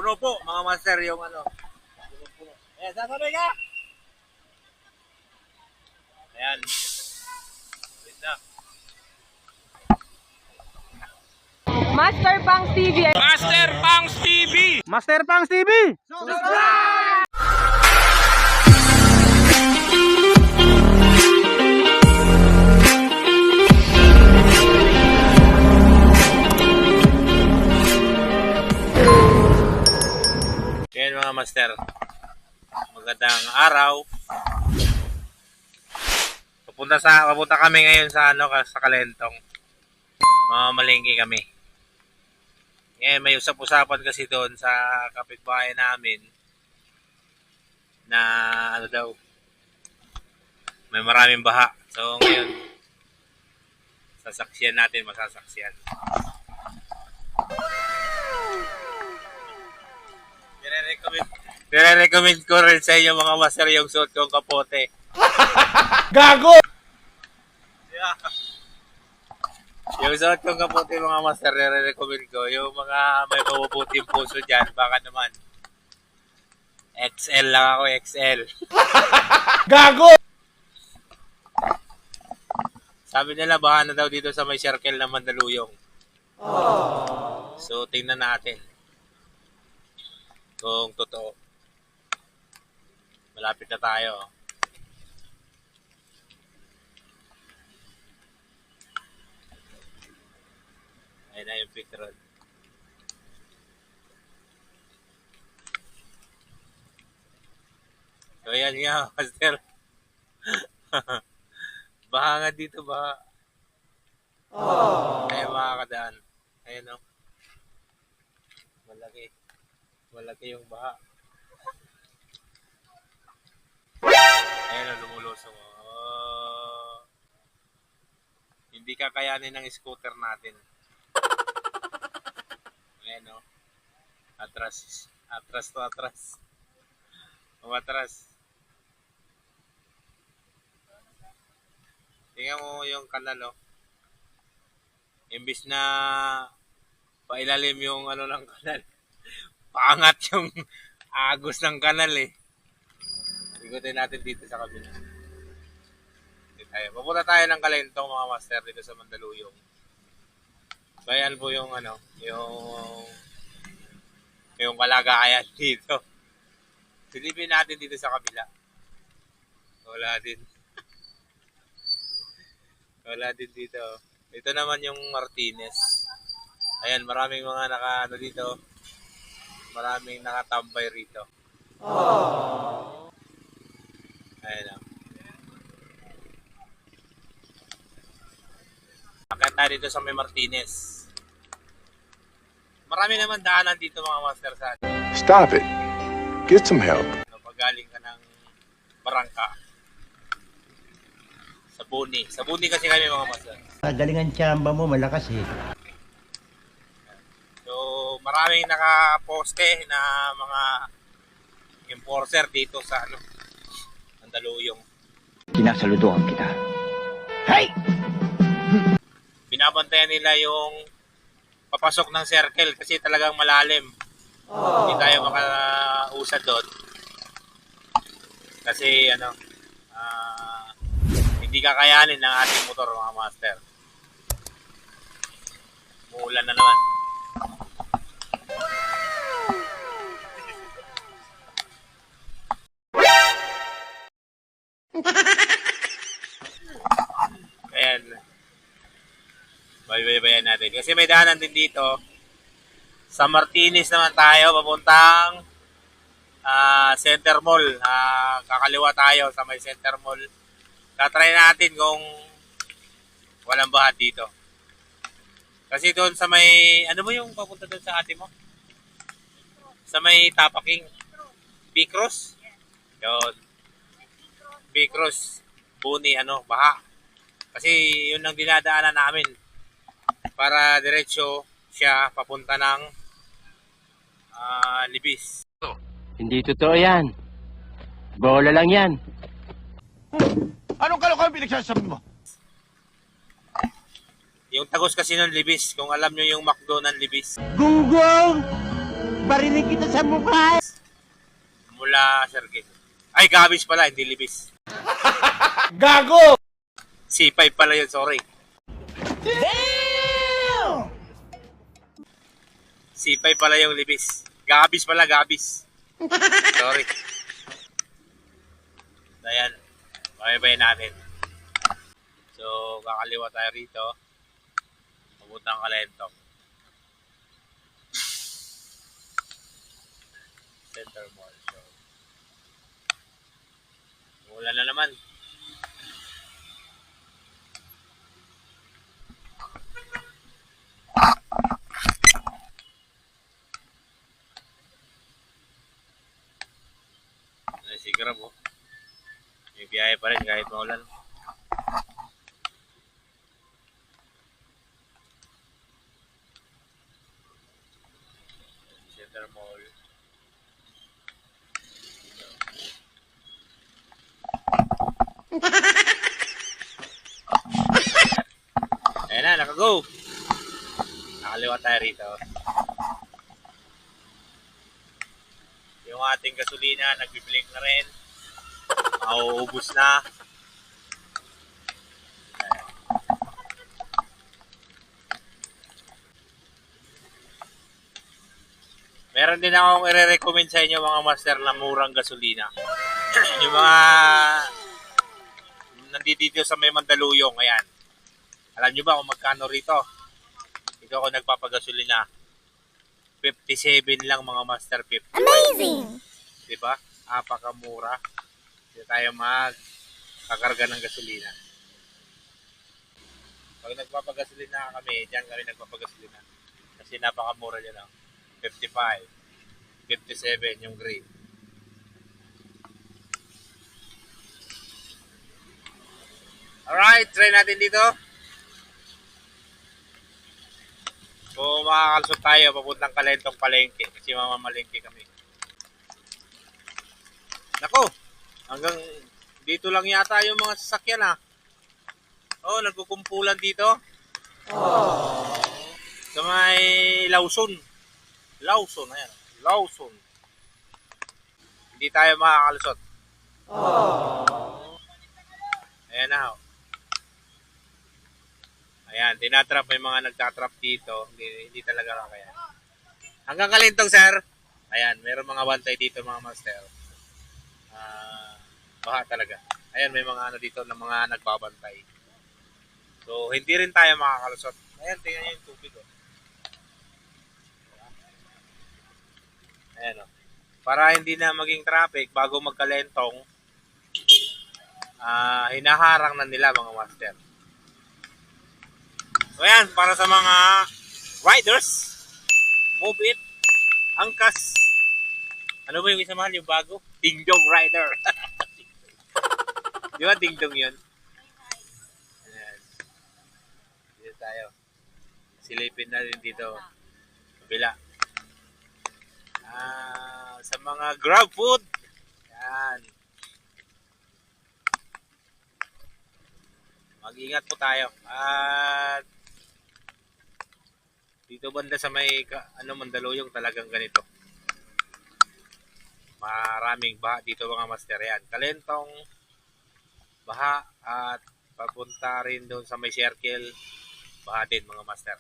Puno po, mga master, yung ano. Puno. Ayan, sasabay ka! Ayan. Wait na. Master Pangs TV. Master Pangs TV! Master Pangs TV! Ayan mga master. Magandang araw. Papunta kami ngayon sa sa Kalentong. Mamalengke kami. Ngayon may usap-usapan kasi doon sa kapitbahay namin na daw may maraming baha. So ngayon masasaksiyan. Nire-recommend ko rin sa inyo mga master yung suot kong kapote. Gago! Yeah. Yung suot kong kapote mga master, nire-recommend ko. Yung mga may mabubuting puso dyan, baka naman. XL lang ako, XL. Gago! Sabi nila, baka na daw dito sa may circle ng Mandaluyong. So, tingnan natin. Kung totoo. Malapit na tayo. Ayun na yung picture. So, yan nga, master. Baka nga dito ba? Ayun makakadaan. Ayun o. Malaki yung baha. Ayun o, lumulusong o. Hindi kakayanin ng scooter natin. Ayan o. Atras to atras. Umatras. Tingnan mo yung kanal o. Imbis na pailalim yung ng kanal. Paangat yung agos ng kanal eh. Ikutin natin dito sa kabila. Papunta tayo ng Kalentong mga master dito sa Mandaluyong. So ayan po yung yung kalagayan dito. Silipin natin dito sa kabila. Wala din dito. Ito naman yung Martinez. Ayan, maraming mga dito. Maraming nakatambay rito. Ayan o. Akit tayo dito sa may Martinez. Marami naman daanan dito mga master sa atin. Stop it. Get some help. Pag galing ka ng Barangka. Sa Buni kasi kami mga master. Galingan tsamba mo, malakas eh. So, maraming nakaposte na mga enforcer dito sa Mandaluyong. Sinasaludoan kita. Hey! Binabantayan nila yung papasok ng circle kasi talagang malalim. Hindi tayo makausad doon. Kasi hindi kakayanin ng ating motor mga master. Muulan na naman. Ayan. Baybayan natin. Kasi may daanan din dito. Sa Martinez naman tayo, papuntang Center Mall. Kakaliwa tayo sa may Center Mall. Tatry natin kung walang baha dito. Kasi doon sa may, ano mo yung papunta doon sa ate mo? Sa may Tapaking. Bicross? Yun. Bicross. Buni, baha. Kasi yun ang dinadaanan namin. Para diretso siya papunta ng Libis. Hindi totoo yan. Bola lang yan. Anong kalokohan pinagsasabi mo? Yung tagos kasi ng Libis, kung alam nyo yung McDo ng Libis. Gunggong! Barinig kita sa mukha. Mula Sergey. Ay, gabis pala, hindi libis. Gago! C5 pala yun, sorry. C5 pala yung libis. Gabis pala, gabis. Sorry. Ayan. Pakibay natin. So, kakaliwa tayo rito. Papuntang Kalentong. Center Mall. So, ulan na naman. Ay, si Grab, oh. May biyahe pa rin kahit maulan. Center Mall. Ayan na, nakago. Nakaliwa tayo rito. Yung ating gasolina, nagbiblink na rin. Mauubos na. Ayan. Meron din akong i-recommend sa inyo mga master na murang gasolina. Yung mga nandito sa may Mandaluyong, ayan. Alam nyo ba kung magkano rito? Ito ako nagpapagasolina. 57 lang mga master, 50. Amazing! Diba? Apakamura. Hindi tayo magkakarga ng gasolina. Pag nagpapagasolina kami, diyan kami nagpapagasolina. Kasi napakamura dyan lang. 55, 57 yung grade. Alright, try natin dito. Kung makakalusot tayo, papuntang Kalentong Palengke. Kasi mamamalengke kami. Nako, hanggang dito lang yata yung mga sasakyan, ha. Oh, nagkukumpulan dito. Oh. Sa may Lawson. Lawson, ayan. Lawson. Hindi tayo makakalusot. Oh. Ayan na, oh. Ayan, tinatrap, may mga nagtatrap dito. Hindi talaga kaya. Hanggang Kalentong, sir. Ayan, meron mga bantay dito, mga master. Baha talaga. Ayan, may mga ano dito na mga nagbabantay. So, hindi rin tayo makakalusot. Ayan, tingnan nyo yung tubig, oh. Ayan, oh. Para hindi na maging traffic, bago magkalentong, hinaharang na nila, mga master. So, ayan, para sa mga riders, Move It, Angkas, ano ba yung isa mahal, yung bago? Dingdong Rider. Di ba Dingdong yun? Ayan. Dito tayo. Silipin na rin dito. Kabila. Sa mga grab food. Ayan. Mag-ingat po tayo. At dito banda sa may Mandaluyong talagang ganito. Maraming baha dito mga master, yan. Kalentong baha at papunta rin doon sa may circle, baha din mga master.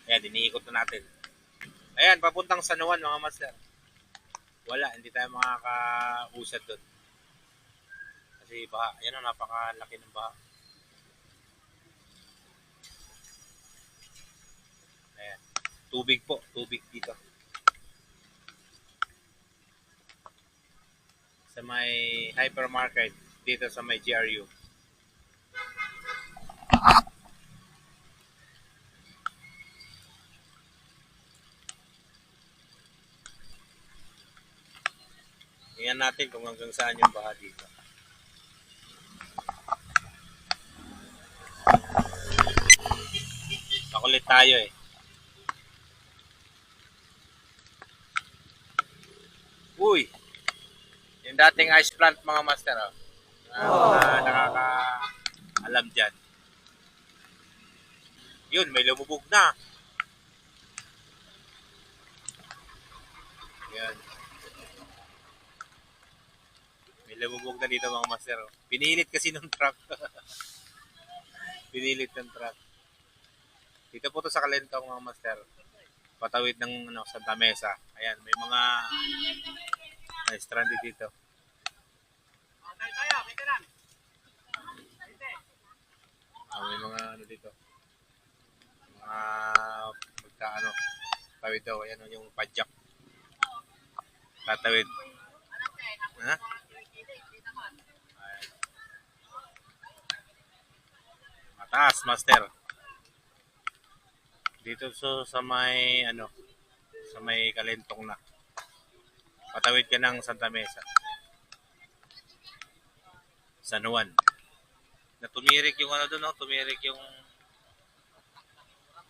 Ayan, iniikot na natin. Ayan, papuntang San Juan mga master. Wala, hindi tayo makakausad doon. Kasi baha, yan ang napakalaki ng baha. Ayan, tubig po, tubig dito. Sa may hypermarket dito sa may GRU. Tingnan natin kung hanggang saan yung baha dito. Makulit tayo eh. Uy! Yung dating ice plant mga master, oh. Nakaka-alam dyan. Yun, may lumubog na. Yan. May lumubog na dito mga master. Oh. Pinilit kasi ng truck. Pinilit ng truck. Dito po to sa Kalentong mga master. Patawid ng Santa Mesa. Ayan, may mga stranded dito. May mga dito. Mga tawid daw. Ayan yung padjak. Tatawid. Ha? Ayan. Mataas, master. Dito sa may sa may Kalentong na. Patawid ka ng Santa Mesa. San Juan. Na tumirik yung doon, no? Tumirik yung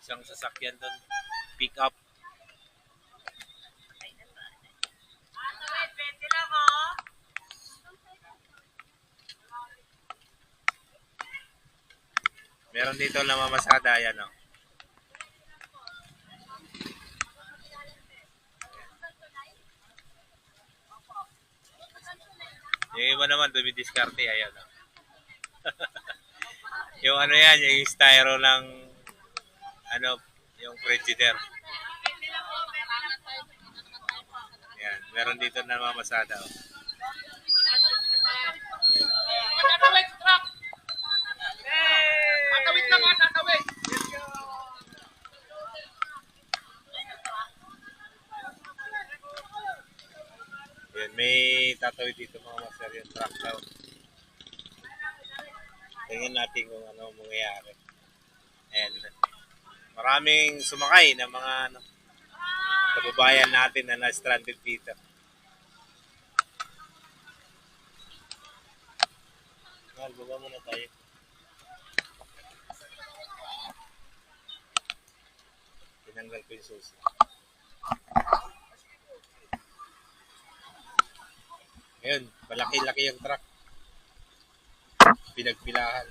isang sasakyan doon. Pick up. Meron dito na mamasada yan, no? Yung iba naman dumidiskarte, ayan, no? Yung yan, yung styro ng yung frigidaire. Yan, meron dito na mamasada. Oh. Tatawid truck! Tatawid lang ha, tatawid! Yan, may tatawid dito mga master yung truck daw. Tingnan natin kung ano mangyayari. Ayan. Maraming sumakay na mga kababayan natin na na-stranded dito. Baba muna tayo. Tinanggal ko yung susi. Ngayon, malaki-laki yung truck. Pinagpilahan.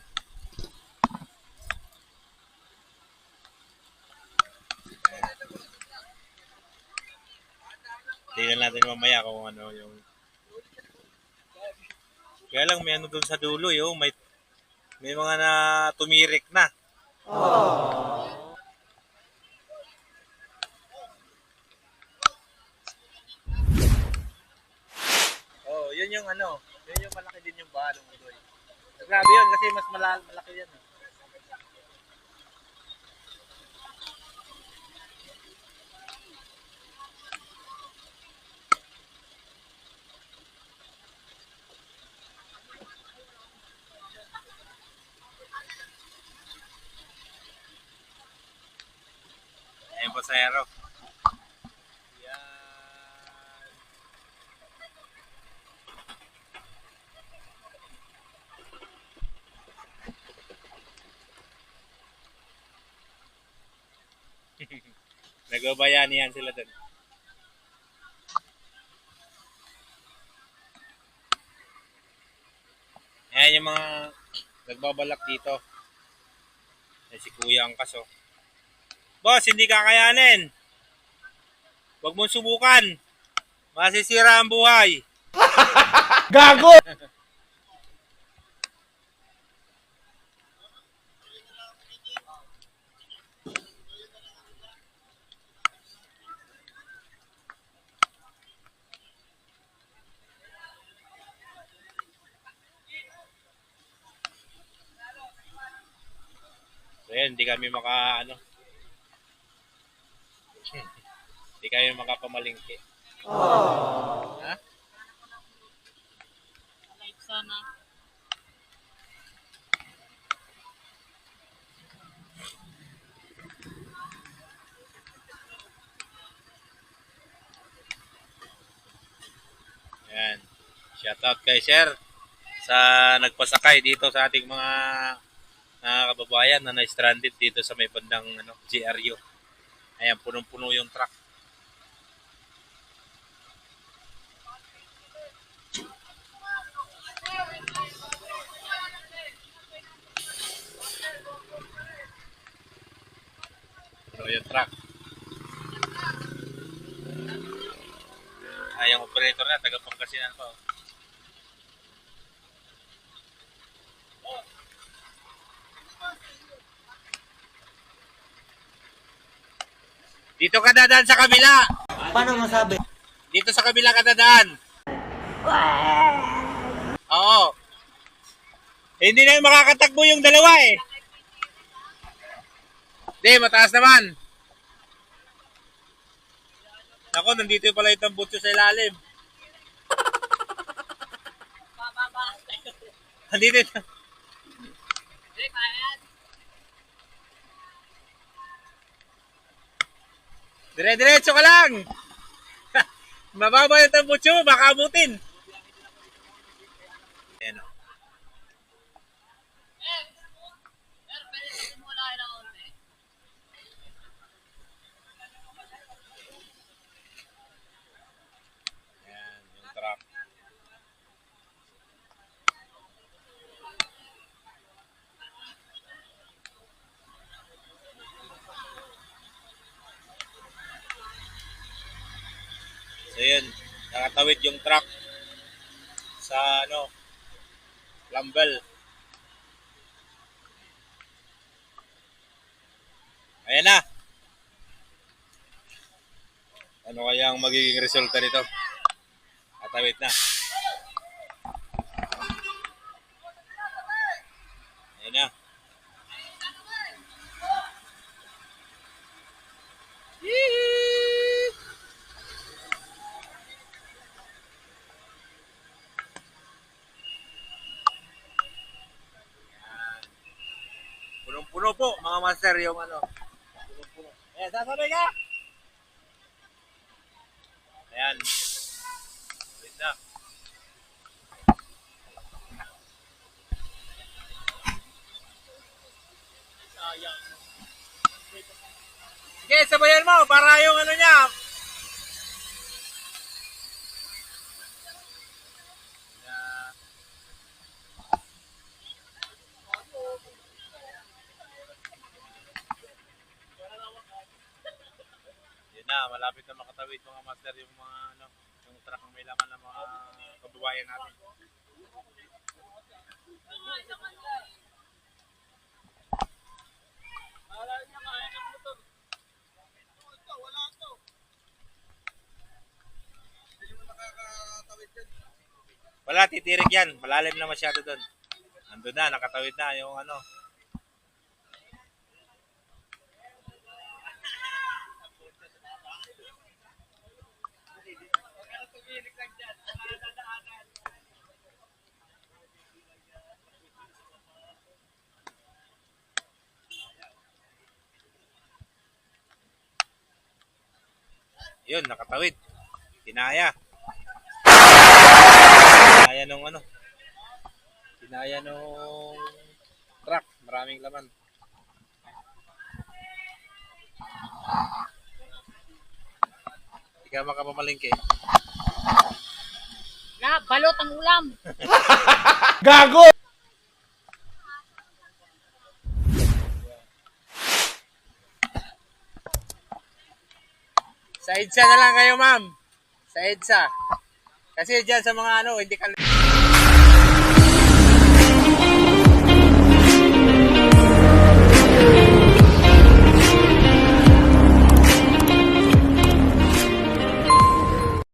Tingnan natin mamaya kung ano yung... Kaya lang may doon sa dulo, yung may mga na tumirik na. Oh, yun yung yun yung malaki din yung baha ng uloy. Grabe yun kasi mas malaki yan. Ayan po sa aero. Yan. Nagbabayani yan sila dun. Ayan yung mga nagbabalak dito. Ayan si Kuya ang kaso. Boss, hindi kakayanin. Huwag mong subukan. Masisira ang buhay. Gago! So yan, hindi kami hindi kami makapamalingki. Ha? Sana. Yan. Shoutout kay Sir sa nagpasakay dito sa ating mga kababayan na na-stranded dito sa may bandang GRU. Ayan, punong-puno yung truck. Puno yung truck. Yung operator na, taga Pangasinan pa. Oh. Dito ka dadaan sa kabila. Paano masabi? Dito sa kabila ka dadaan. Oo. Hindi na yung makakatakbo yung dalawa eh. Hindi, mataas naman. Ako, nandito pala yung tambutso sa ilalim. Nandito ito. Dire-diretso ka lang. Mababa yung tambutso, baka abutin. Ayan o. Ayan, yung truck. So yun, nakatawid yung truck sa Lambel. Ayan na. Ano kaya ang magiging resulta nito? Nakatawid na. Ayan na. Punong-puno po, mga master, yung punong-puno. Ayan, sasabay ka! Ayan. Wait na. Sige, sabayan mo, para yung niya. Na, malapit na makatawid mga master yung mga yung truck ng may laman ng mga kababayan natin. Wala, titirik yan. Malalim na masyado doon. Andun na, nakatawid na yung yun, nakatawid. Kinaya. Kinaya nung Kinaya nung truck. Maraming laman. Hindi ka makapamalingke. Na, balot ang ulam. Gago! Sa EDSA na lang kayo, ma'am. Sa EDSA. Kasi dyan sa mga hindi ka